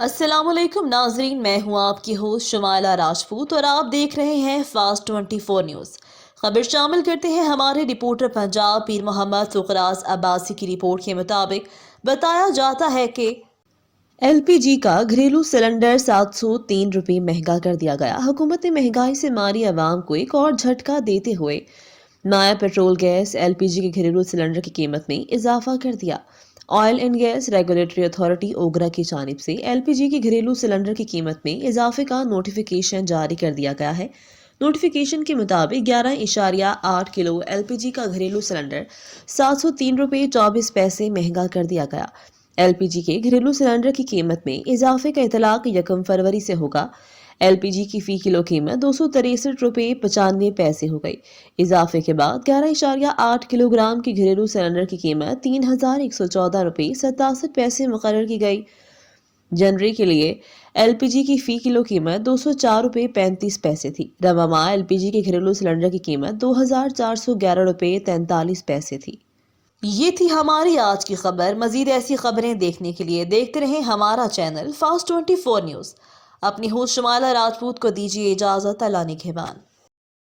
अस्सलाम वालेकुम नाजरीन, मैं हूं आपकी होस्ट शुमाइला राजपूत और आप देख रहे हैं फास्ट 24 न्यूज़। खबर शामिल करते हैं हमारे रिपोर्टर पंजाब पीर मोहम्मद फुकराज अब्बासी की रिपोर्ट के मुताबिक बताया जाता है कि एलपीजी का घरेलू सिलेंडर 703 रुपये महंगा कर दिया गया। हुकूमत ने महंगाई से मारी आवाम को एक और झटका देते हुए नया पेट्रोल गैस एलपीजी के घरेलू सिलेंडर की कीमत में इजाफा कर दिया। Oil and gas regulatory authority OGRA की जानिब से एलपीजी के घरेलू सिलेंडर की कीमत में इजाफे का नोटिफिकेशन जारी कर दिया गया है। नोटिफिकेशन के मुताबिक 11.8 किलो एलपीजी का घरेलू सिलेंडर 703 रुपये 24 पैसे महंगा कर दिया गया। एलपीजी के घरेलू सिलेंडर की कीमत में इजाफे का इतलाक 1 फरवरी से होगा। एलपीजी की फी किलो कीमत 263 रुपये 95 पैसे हो गई। इजाफे के बाद 11.8 किलोग्राम की घरेलू सिलेंडर की कीमत 3114 रुपये 87 पैसे मुकर्रर की गई। जनवरी के लिए एलपीजी की फी किलो कीमत 204 रुपये 35 पैसे थी। रवा माह एलपीजी के घरेलू सिलेंडर की कीमत 2411 रुपये 43 पैसे थी। ये थी हमारी आज की खबर। मजीद ऐसी खबरें देखने के लिए देखते रहें हमारा चैनल फास्ट 24 न्यूज़। अपनी होस्ट शुमाइला राजपूत को दीजिए इजाजत। अल्लाह निगहबान।